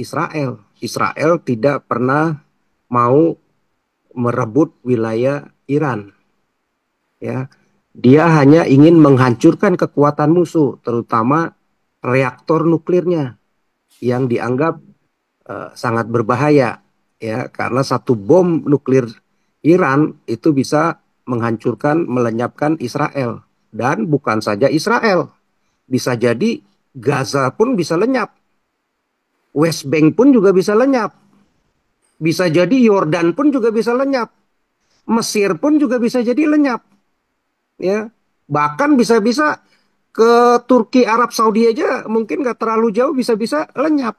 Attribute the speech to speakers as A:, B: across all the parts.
A: Israel. Israel tidak pernah mau merebut wilayah Iran, ya. Dia hanya ingin menghancurkan kekuatan musuh, terutama reaktor nuklirnya yang dianggap sangat berbahaya, ya, karena satu bom nuklir Iran itu bisa menghancurkan, melenyapkan Israel. Dan bukan saja Israel, bisa jadi Gaza pun bisa lenyap, West Bank pun juga bisa lenyap, bisa jadi Yordan pun juga bisa lenyap, Mesir pun juga bisa jadi lenyap, ya. Bahkan bisa-bisa ke Turki, Arab Saudi aja mungkin nggak terlalu jauh bisa-bisa lenyap.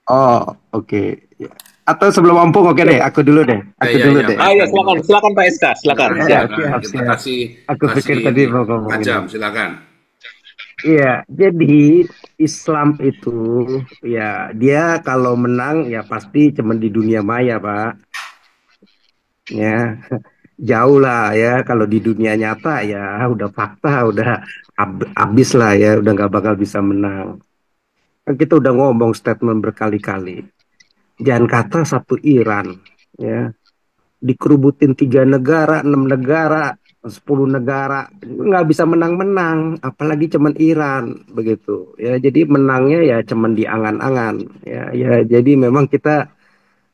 A: Oh, oke. Ya. Atau sebelum ompong, oke deh,
B: Oke.
A: aku dulu deh,
C: Ya,
A: aku
C: ya,
A: dulu
C: ya,
A: deh.
C: Pak
B: Ya,
C: Eden
B: silakan,
C: dulu.
B: silakan Pak SK, silakan.
C: Silakan,
B: Siap.
C: silakan.
A: Siap,
C: Kita
A: siap.
C: kasih
A: Aku
C: kasih
A: pikir tadi
C: ini
A: mau ngomong
C: Pak
A: ini.
C: Jam, silakan.
A: Iya, jadi Islam itu ya dia kalau menang ya pasti cuman di dunia maya, Pak. Ya, jauh lah ya kalau di dunia nyata ya udah fakta, udah abis lah ya, udah nggak bakal bisa menang. Kan kita udah ngomong statement berkali-kali. Jangan kata satu Iran, ya, dikerubutin 3 negara, 6 negara, 10 negara, nggak bisa menang-menang, apalagi cuman Iran begitu. Ya, jadi menangnya ya cuman di angan-angan. Ya, ya, jadi memang kita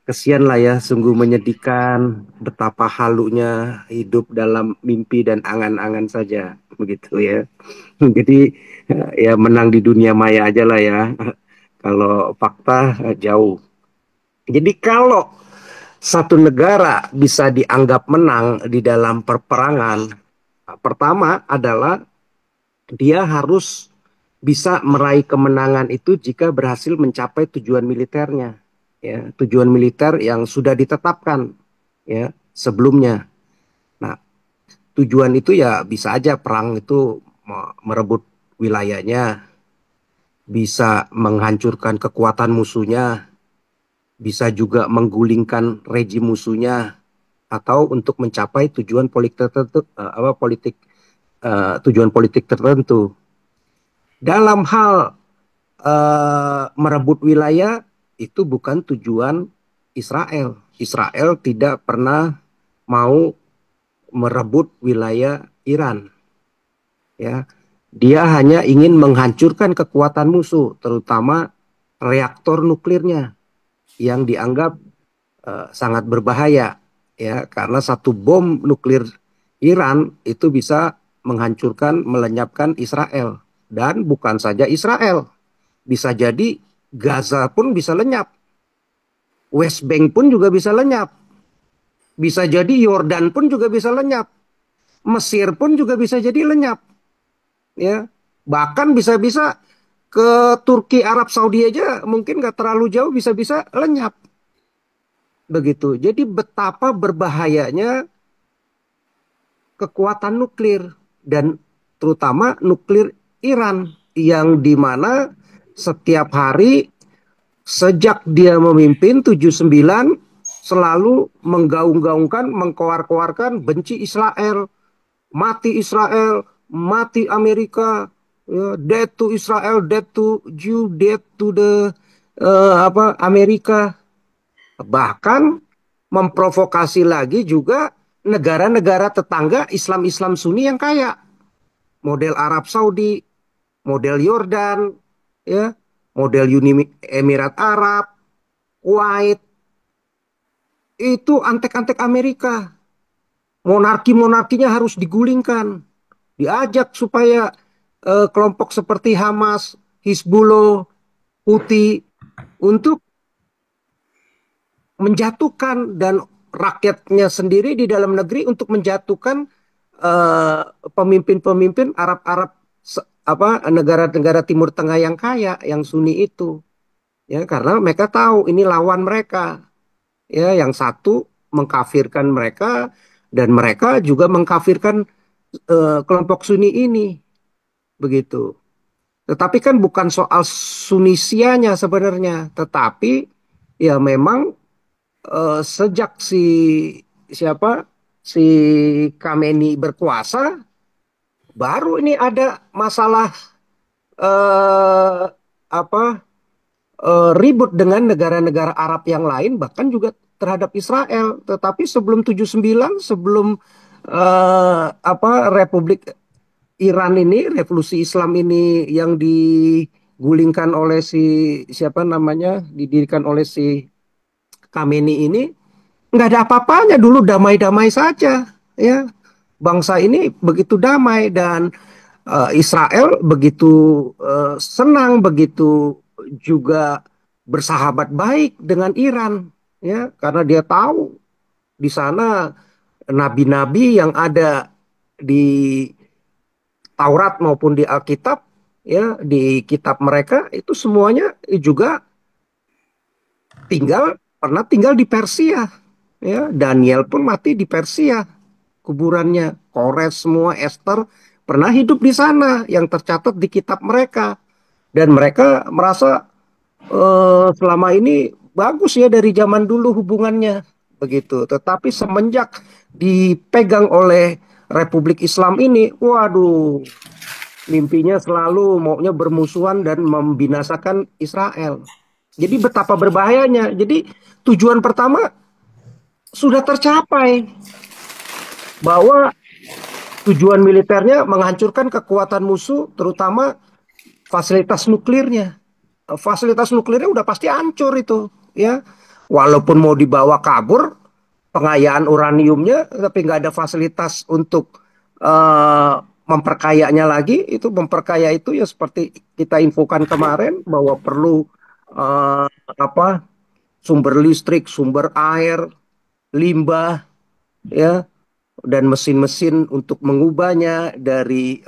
A: kesian lah ya, sungguh menyedihkan betapa halunya hidup dalam mimpi dan angan-angan saja begitu ya. Jadi ya menang di dunia maya aja lah ya. Kalau fakta jauh. Jadi kalau satu negara bisa dianggap menang di dalam perperangan, pertama adalah dia harus bisa meraih kemenangan itu jika berhasil mencapai tujuan militernya, ya, tujuan militer yang sudah ditetapkan, ya, sebelumnya. Nah, tujuan itu ya bisa aja perang itu merebut wilayahnya, bisa menghancurkan kekuatan musuhnya, bisa juga menggulingkan rejim musuhnya, atau untuk mencapai tujuan politik tertentu, tujuan politik tertentu. Dalam hal merebut wilayah itu bukan tujuan Israel. Israel tidak pernah mau merebut wilayah Iran, ya. Dia hanya ingin menghancurkan kekuatan musuh, terutama reaktor nuklirnya yang dianggap sangat berbahaya, ya, karena satu bom nuklir Iran itu bisa menghancurkan, melenyapkan Israel. Dan bukan saja Israel, bisa jadi Gaza pun bisa lenyap, West Bank pun juga bisa lenyap, bisa jadi Yordan pun juga bisa lenyap, Mesir pun juga bisa jadi lenyap, ya. Bahkan bisa-bisa ke Turki, Arab Saudi aja mungkin nggak terlalu jauh bisa-bisa lenyap begitu. Jadi betapa berbahayanya kekuatan nuklir, dan terutama nuklir Iran, yang dimana setiap hari sejak dia memimpin 79 selalu menggaung-gaungkan, mengkoar-koarkan benci Israel, mati Amerika, ya, death to Israel, death to Jew, death to the Amerika. Bahkan memprovokasi lagi juga negara-negara tetangga Islam-Islam Sunni yang kaya, model Arab Saudi, model Yordan, ya, model Uni Emirat Arab, Kuwait, itu antek-antek Amerika. Monarki-monarkinya harus digulingkan, diajak supaya kelompok seperti Hamas, Hizbullah, Houthi untuk menjatuhkan, dan rakyatnya sendiri di dalam negeri untuk menjatuhkan pemimpin-pemimpin Arab-Arab, negara-negara Timur Tengah yang kaya, yang Sunni itu, ya, karena mereka tahu ini lawan mereka, ya, yang satu mengkafirkan mereka dan mereka juga mengkafirkan kelompok Sunni ini begitu. Tetapi kan bukan soal Sunisianya sebenarnya, tetapi ya memang sejak siapa si Khamenei berkuasa, baru ini ada masalah eh, apa ribut dengan negara-negara Arab yang lain, bahkan juga terhadap Israel. Tetapi sebelum 79, sebelum Republik Iran ini, revolusi Islam ini yang digulingkan oleh siapa namanya, didirikan oleh si Khamenei ini, nggak ada apa-apanya dulu, damai-damai saja, ya. Bangsa ini begitu damai dan Israel begitu senang, begitu juga bersahabat baik dengan Iran, ya, karena dia tahu di sana nabi-nabi yang ada di Taurat maupun di Alkitab, ya, di kitab mereka itu semuanya juga pernah tinggal di Persia, ya. Daniel pun mati di Persia, kuburannya. Kores semua, Esther pernah hidup di sana yang tercatat di kitab mereka. Dan mereka merasa selama ini bagus ya dari zaman dulu hubungannya begitu. Tetapi semenjak dipegang oleh Republik Islam ini, waduh, mimpinya selalu maunya bermusuhan dan membinasakan Israel. Jadi betapa berbahayanya. Jadi tujuan pertama sudah tercapai, bahwa tujuan militernya menghancurkan kekuatan musuh, terutama fasilitas nuklirnya. Fasilitas nuklirnya udah pasti hancur itu, ya. Walaupun mau dibawa kabur pengayaan uraniumnya, tapi nggak ada fasilitas untuk eh, memperkayanya lagi. Itu memperkaya itu ya seperti kita infokan kemarin, bahwa perlu eh, apa sumber listrik, sumber air, limbah, ya, dan mesin-mesin untuk mengubahnya dari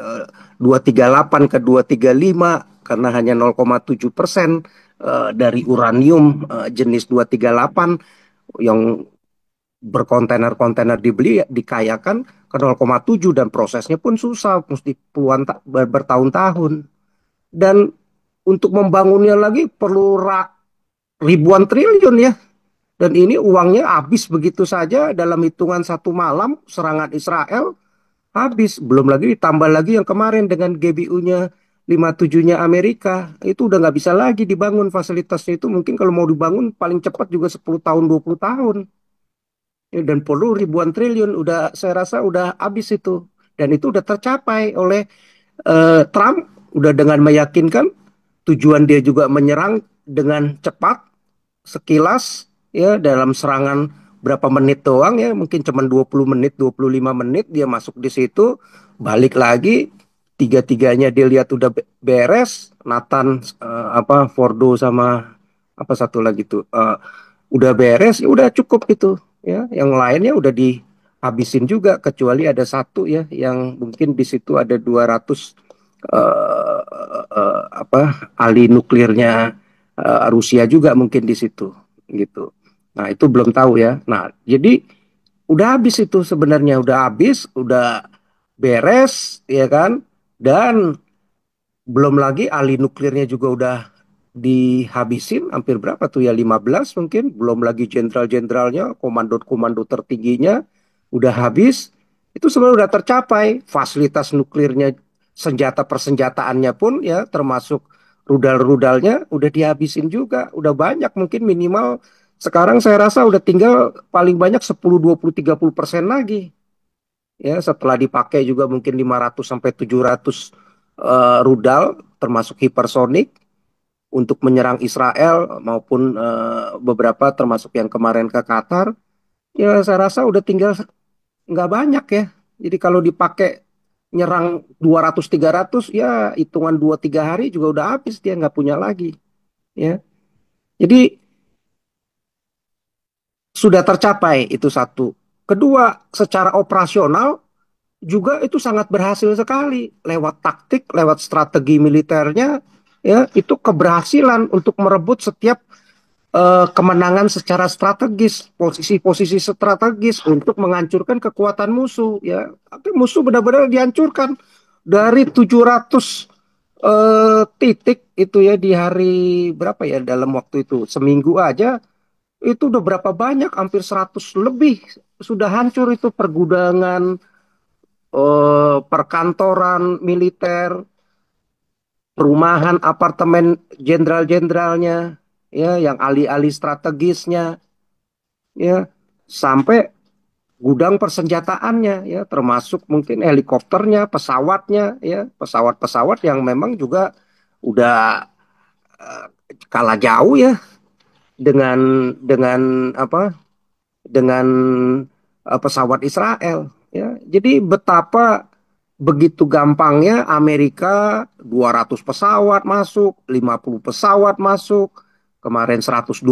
A: 238 ke 235, karena hanya 0,7% dari uranium jenis 238 yang berkontainer-kontainer dibeli, dikayakan ke 0,7, dan prosesnya pun susah, mesti bertahun-tahun. Dan untuk membangunnya lagi perlu ribuan triliun, ya. Dan ini uangnya habis begitu saja dalam hitungan satu malam serangan Israel, habis. Belum lagi ditambah lagi yang kemarin dengan GBU-nya 57-nya Amerika. Itu udah nggak bisa lagi dibangun fasilitasnya itu. Mungkin kalau mau dibangun paling cepat juga 10 tahun, 20 tahun. Ya, dan perlu ribuan triliun. Udah, saya rasa udah habis itu. Dan itu udah tercapai oleh Trump. Udah dengan meyakinkan, tujuan dia juga menyerang dengan cepat, sekilas, ya, dalam serangan berapa menit doang, ya, mungkin cuma 20 menit, 25 menit dia masuk di situ, balik lagi, tiga-tiganya dia lihat udah beres. Nathan, Fordo sama apa satu lagi tuh, udah beres, ya udah cukup itu, ya. Yang lainnya udah dihabisin juga, kecuali ada satu, ya, yang mungkin di situ ada 200 ahli nuklirnya Rusia juga mungkin di situ, gitu. Nah, itu belum tahu, ya. Nah, jadi udah habis itu sebenarnya, udah habis, udah beres, ya kan? Dan belum lagi ahli nuklirnya juga udah dihabisin, hampir berapa tuh, ya, 15 mungkin, belum lagi jenderal-jenderalnya, komando-komando tertingginya udah habis. Itu sebenarnya udah tercapai. Fasilitas nuklirnya, senjata persenjataannya pun, ya, termasuk rudal-rudalnya udah dihabisin juga, udah banyak, mungkin minimal sekarang saya rasa udah tinggal paling banyak 10, 20, 30% lagi, ya, setelah dipakai juga mungkin 500 sampai 700 rudal termasuk hipersonik untuk menyerang Israel maupun beberapa termasuk yang kemarin ke Qatar. Ya, saya rasa udah tinggal nggak banyak, ya. Jadi kalau dipakai nyerang 200 300, ya hitungan 2 3 hari juga udah habis, dia nggak punya lagi, ya. Jadi sudah tercapai itu satu. Kedua, secara operasional juga itu sangat berhasil sekali, lewat taktik, lewat strategi militernya, ya, itu keberhasilan untuk merebut setiap kemenangan secara strategis, posisi-posisi strategis untuk menghancurkan kekuatan musuh, ya. Tapi musuh benar-benar dihancurkan dari 700 titik itu, ya, di hari berapa, ya, dalam waktu itu seminggu aja Itu udah berapa banyak, hampir 100 lebih sudah hancur itu pergudangan, perkantoran militer, perumahan, apartemen jenderal-jenderalnya, ya, yang alih-alih strategisnya, ya, sampai gudang persenjataannya, ya, termasuk mungkin helikopternya, pesawatnya, ya, pesawat-pesawat yang memang juga udah eh, kalah jauh ya dengan apa? Dengan pesawat Israel, ya. Jadi betapa begitu gampangnya Amerika 200 pesawat masuk, 50 pesawat masuk, kemarin 125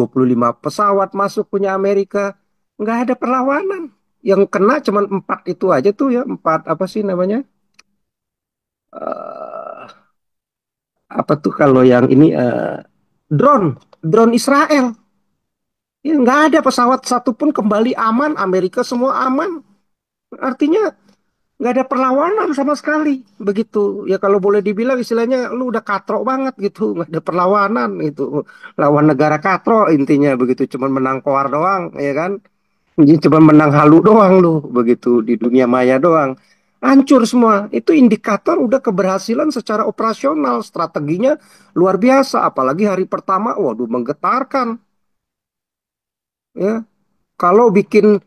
A: pesawat masuk punya Amerika, nggak ada perlawanan. Yang kena cuma empat itu aja tuh ya, empat apa sih namanya? Eh, apa tuh kalau yang ini drone, drone Israel. Ya, nggak ada pesawat satupun kembali aman, Amerika semua aman. Artinya nggak ada perlawanan sama sekali begitu ya, kalau boleh dibilang istilahnya lu udah katrok banget gitu, nggak ada perlawanan itu, lawan negara katrok intinya begitu, cuman menang koar doang ya kan. Jadi cuman menang halu doang lu begitu di dunia maya doang, hancur semua. Itu indikator udah keberhasilan secara operasional, strateginya luar biasa, apalagi hari pertama waduh menggetarkan ya. Kalau bikin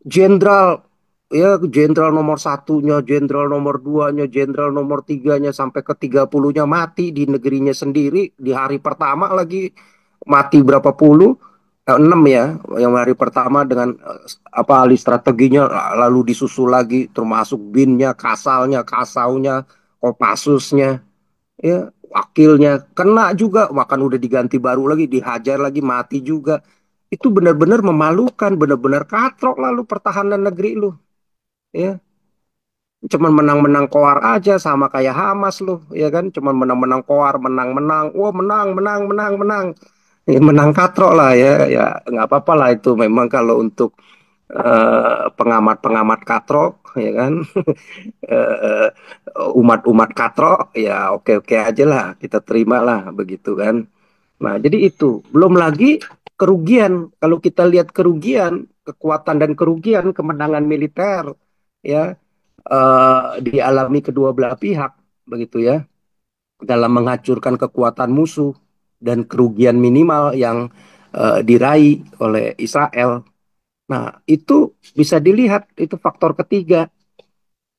A: jenderal, ya, jenderal nomor satunya, jenderal nomor duanya, jenderal nomor tiganya sampai ke 30-nya mati di negerinya sendiri di hari pertama lagi, mati berapa puluh, enam ya yang hari pertama dengan apa alih strateginya, lalu disusul lagi termasuk binnya, kasalnya, kasaunya, kopassusnya, ya, wakilnya kena juga, bahkan udah diganti baru lagi, dihajar lagi, mati juga. Itu benar-benar memalukan, benar-benar katrok lalu pertahanan negeri lu, ya. Cuman menang-menang koar aja sama kayak Hamas lu, ya kan? Cuman menang-menang koar, menang-menang, wah menang, menang, menang, menang. Ya, menang katrok lah ya, ya nggak apa-apa lah itu memang kalau untuk pengamat-pengamat katrok, ya kan? Eh, umat-umat katrok, ya oke-oke aja lah, kita terima lah begitu kan. Nah, jadi itu belum lagi kerugian. Kalau kita lihat kerugian, kekuatan dan kerugian kemenangan militer, ya, dialami kedua belah pihak, begitu ya, dalam menghancurkan kekuatan musuh dan kerugian minimal yang diraih oleh Israel. Nah, itu bisa dilihat, itu faktor ketiga.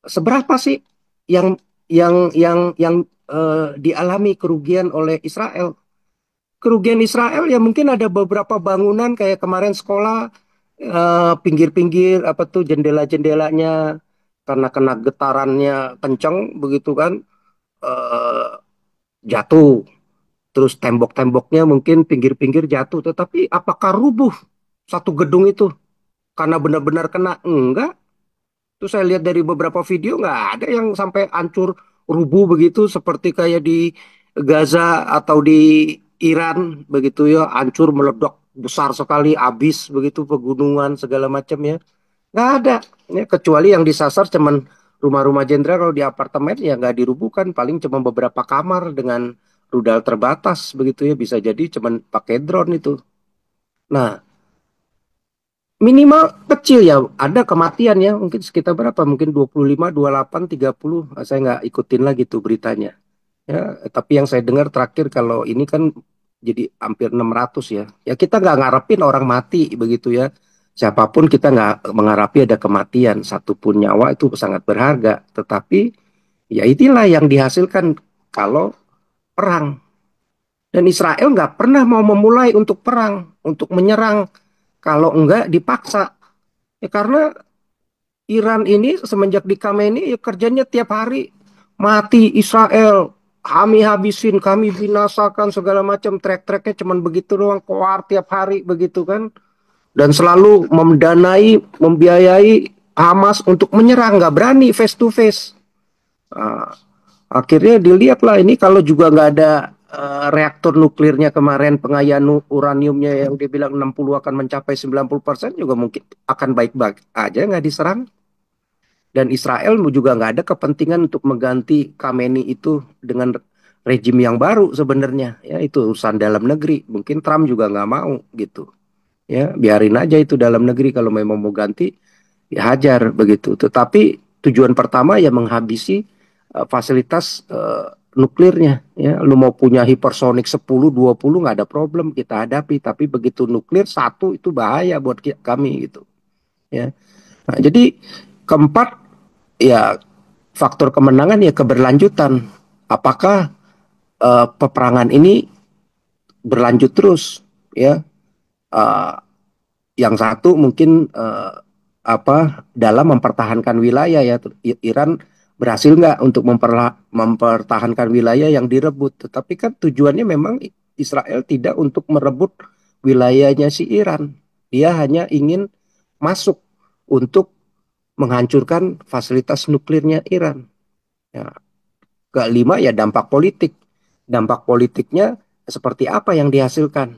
A: Seberapa sih yang yang dialami kerugian oleh Israel? Kerugian Israel ya mungkin ada beberapa bangunan kayak kemarin sekolah, pinggir-pinggir apa tuh jendela-jendelanya karena kena getarannya kencang begitu kan, eh, jatuh. Terus tembok-temboknya mungkin pinggir-pinggir jatuh, tetapi apakah rubuh satu gedung itu karena benar-benar kena? Enggak. Terus saya lihat dari beberapa video nggak ada yang sampai hancur rubuh begitu seperti kayak di Gaza atau di Iran begitu ya, hancur meledak besar sekali, habis begitu pegunungan segala macam ya. Nggak ada. Ya, kecuali yang disasar cuman rumah-rumah jenderal, kalau di apartemen ya nggak dirubuhkan, paling cuma beberapa kamar dengan rudal terbatas begitu ya, bisa jadi cuman pakai drone itu. Nah, minimal kecil ya, ada kematian ya, mungkin sekitar berapa, mungkin 25, 28, 30. Ah, saya nggak ikutin lagi tuh beritanya ya, tapi yang saya dengar terakhir kalau ini kan jadi hampir 600 ya. Ya kita nggak ngarepin orang mati begitu ya, siapapun kita nggak mengharapi ada kematian, satupun nyawa itu sangat berharga, tetapi ya inilah yang dihasilkan kalau perang. Dan Israel nggak pernah mau memulai untuk perang, untuk menyerang kalau enggak dipaksa. Ya karena Iran ini semenjak di Khamenei ya kerjanya tiap hari mati Israel, kami habisin, kami binasakan segala macam, trek-treknya cuman begitu doang, koar tiap hari begitu kan, dan selalu mendanai, membiayai Hamas untuk menyerang, nggak berani face to face. Nah, akhirnya dilihatlah ini kalau juga nggak ada reaktor nuklirnya kemarin, pengayaan uraniumnya yang dia bilang 60 akan mencapai 90% juga mungkin akan baik-baik aja nggak diserang. Dan Israel juga nggak ada kepentingan untuk mengganti Khamenei itu dengan rejim yang baru sebenarnya. Ya itu urusan dalam negeri. Mungkin Trump juga nggak mau gitu. ya biarin aja itu dalam negeri kalau memang mau ganti ya hajar begitu. Tetapi tujuan pertama ya menghabisi fasilitas nuklirnya ya. Lu mau punya hipersonik 10 20 nggak ada problem kita hadapi, tapi begitu nuklir satu itu bahaya buat kami gitu ya. Nah, jadi keempat ya faktor kemenangan ya keberlanjutan. Apakah peperangan ini berlanjut terus ya? Uh, yang satu mungkin dalam mempertahankan wilayah ya. Iran berhasil nggak untuk mempertahankan wilayah yang direbut. Tetapi kan tujuannya memang Israel tidak untuk merebut wilayahnya si Iran. Dia hanya ingin masuk untuk menghancurkan fasilitas nuklirnya Iran. Ya. Kelima ya dampak politik. Dampak politiknya seperti apa yang dihasilkan?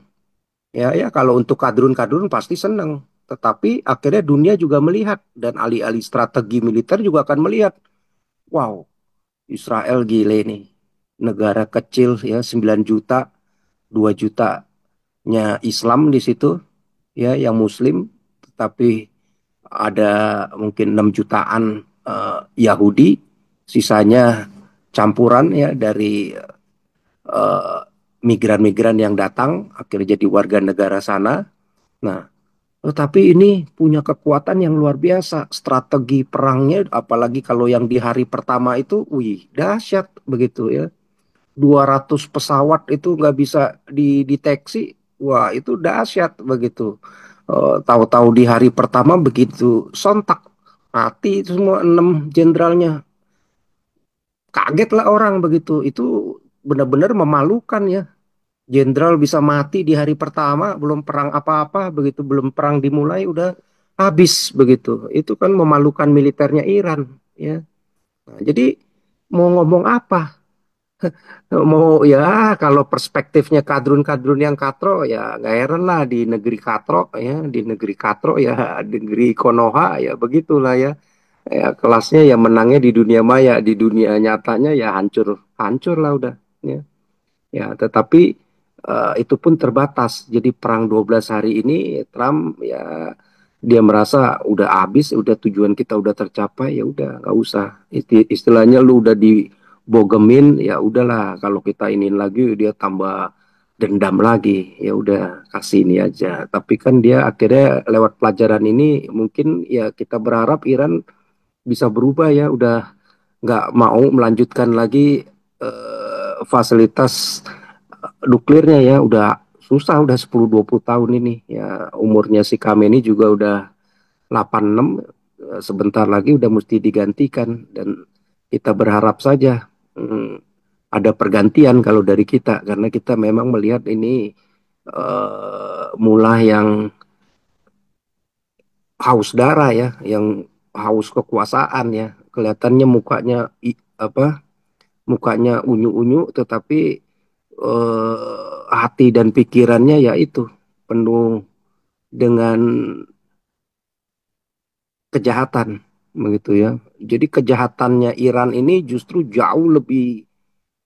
A: Ya, ya kalau untuk kadrun-kadrun pasti senang. Tetapi akhirnya dunia juga melihat dan ahli-ahli strategi militer juga akan melihat, wow, Israel gile nih. Negara kecil ya 9 juta, 2 jutanya Islam di situ ya yang muslim, tetapi ada mungkin 6 jutaan Yahudi, sisanya campuran ya dari eh, migran-migran yang datang akhirnya jadi warga negara sana. Nah, tetapi ini punya kekuatan yang luar biasa. Strategi perangnya, apalagi kalau yang di hari pertama itu, wih, dahsyat begitu ya. 200 pesawat itu nggak bisa dideteksi. Wah, itu dahsyat begitu. Tahu-tahu di hari pertama begitu sontak mati semua 6 jenderalnya. Kaget lah orang begitu. Itu benar-benar memalukan ya. Jenderal bisa mati di hari pertama, belum perang apa-apa, begitu belum perang dimulai udah habis begitu. Itu kan memalukan militernya Iran, ya. Nah, jadi mau ngomong apa? Mau ya kalau perspektifnya kadrun-kadrun yang katro ya nggak heran lah di negeri katro ya, di negeri katro ya, di negeri Konoha ya begitulah ya. Ya kelasnya ya menangnya di dunia maya, di dunia nyatanya ya hancur, hancur lah udah. Ya. Ya, tetapi itu pun terbatas. Jadi perang 12 hari ini Trump ya dia merasa udah habis, udah tujuan kita udah tercapai, ya udah nggak usah. Istilahnya lu udah dibogemin, ya udahlah kalau kita iniin lagi dia tambah dendam lagi. Ya udah kasih ini aja. Tapi kan dia akhirnya lewat pelajaran ini mungkin ya kita berharap Iran bisa berubah ya, udah nggak mau melanjutkan lagi fasilitas nuklirnya ya udah susah udah 10 20 tahun ini ya umurnya si Khamenei juga udah 86 sebentar lagi udah mesti digantikan dan kita berharap saja ada pergantian kalau dari kita karena kita memang melihat ini mulai yang haus darah ya yang haus kekuasaan ya kelihatannya mukanya apa mukanya unyu-unyu tetapi hati dan pikirannya ya itu penuh dengan kejahatan begitu ya. Jadi kejahatannya Iran ini justru jauh lebih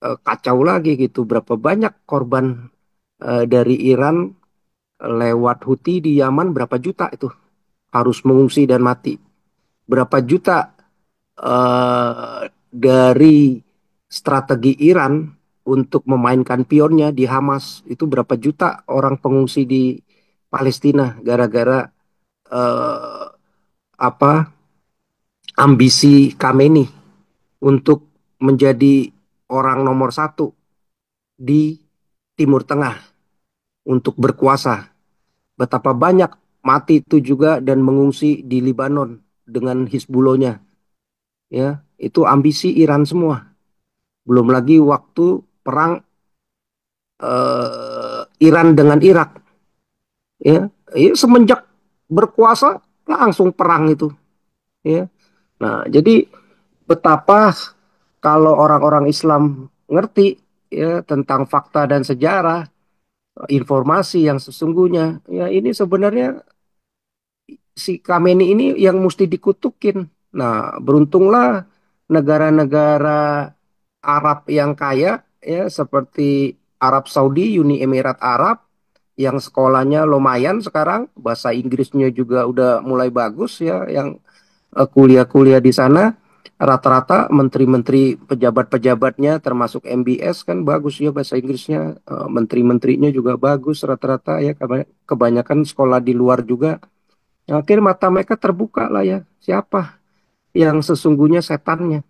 A: kacau lagi gitu. Berapa banyak korban dari Iran lewat Houthi di Yaman berapa juta itu harus mengungsi dan mati. Berapa juta dari strategi Iran untuk memainkan pionnya di Hamas itu berapa juta orang pengungsi di Palestina gara-gara eh, apa ambisi Khamenei untuk menjadi orang nomor satu di Timur Tengah untuk berkuasa. Betapa banyak mati itu juga dan mengungsi di Lebanon dengan Hizbullahnya. Ya, itu ambisi Iran semua. Belum lagi waktu perang Iran dengan Irak. Ya, ya semenjak berkuasa langsung perang itu. Ya, nah jadi betapa kalau orang-orang Islam ngerti ya tentang fakta dan sejarah, informasi yang sesungguhnya, ya ini sebenarnya si Khamenei ini yang mesti dikutukin. Nah, beruntunglah negara-negara Arab yang kaya ya seperti Arab Saudi, Uni Emirat Arab yang sekolahnya lumayan sekarang, bahasa Inggrisnya juga udah mulai bagus ya, yang kuliah-kuliah di sana. Rata-rata menteri-menteri pejabat-pejabatnya termasuk MBS kan bagus ya bahasa Inggrisnya. Menteri-menterinya juga bagus rata-rata ya, kebanyakan sekolah di luar juga. Akhirnya mata mereka terbuka lah ya, siapa yang sesungguhnya setannya.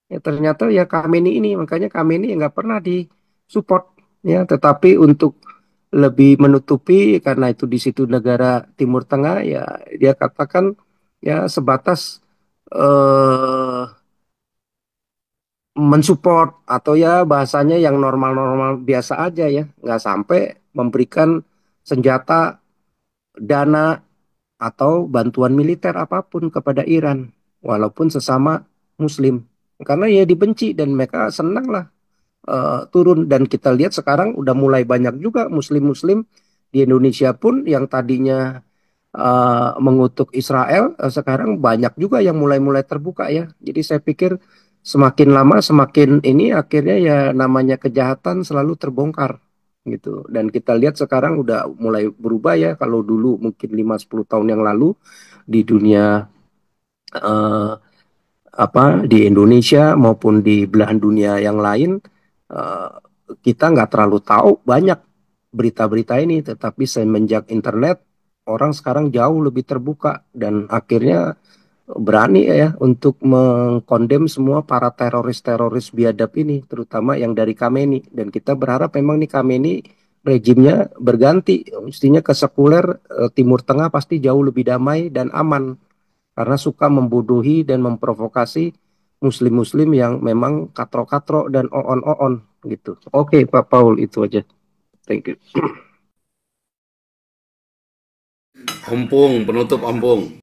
A: Ya ternyata ya Khamenei ini, makanya Khamenei nggak pernah disupport ya, tetapi untuk lebih menutupi karena itu di situ negara Timur Tengah ya, dia katakan ya sebatas eh mensupport atau ya bahasanya yang normal-normal biasa aja ya, nggak sampai memberikan senjata, dana atau bantuan militer apapun kepada Iran walaupun sesama Muslim, karena ya dibenci dan mereka senang lah turun. Dan kita lihat sekarang udah mulai banyak juga Muslim-Muslim di Indonesia pun yang tadinya mengutuk Israel, sekarang banyak juga yang mulai-mulai terbuka ya. Jadi saya pikir semakin lama semakin ini akhirnya ya namanya kejahatan selalu terbongkar gitu. Dan kita lihat sekarang udah mulai berubah ya. Kalau dulu mungkin 5-10 tahun yang lalu di dunia eh, di Indonesia maupun di belahan dunia yang lain, eh, kita nggak terlalu tahu banyak berita-berita ini, tetapi semenjak internet orang sekarang jauh lebih terbuka dan akhirnya berani ya untuk mengkondem semua para teroris-teroris biadab ini, terutama yang dari Khamenei. Dan kita berharap memang nih Khamenei rejimnya berganti, mestinya ke sekuler, Timur Tengah pasti jauh lebih damai dan aman karena suka membodohi dan memprovokasi muslim-muslim yang memang katro-katro dan oon-oon gitu. Oke, Pak Paul, itu aja. Thank you.
B: Ompong, penutup ompong.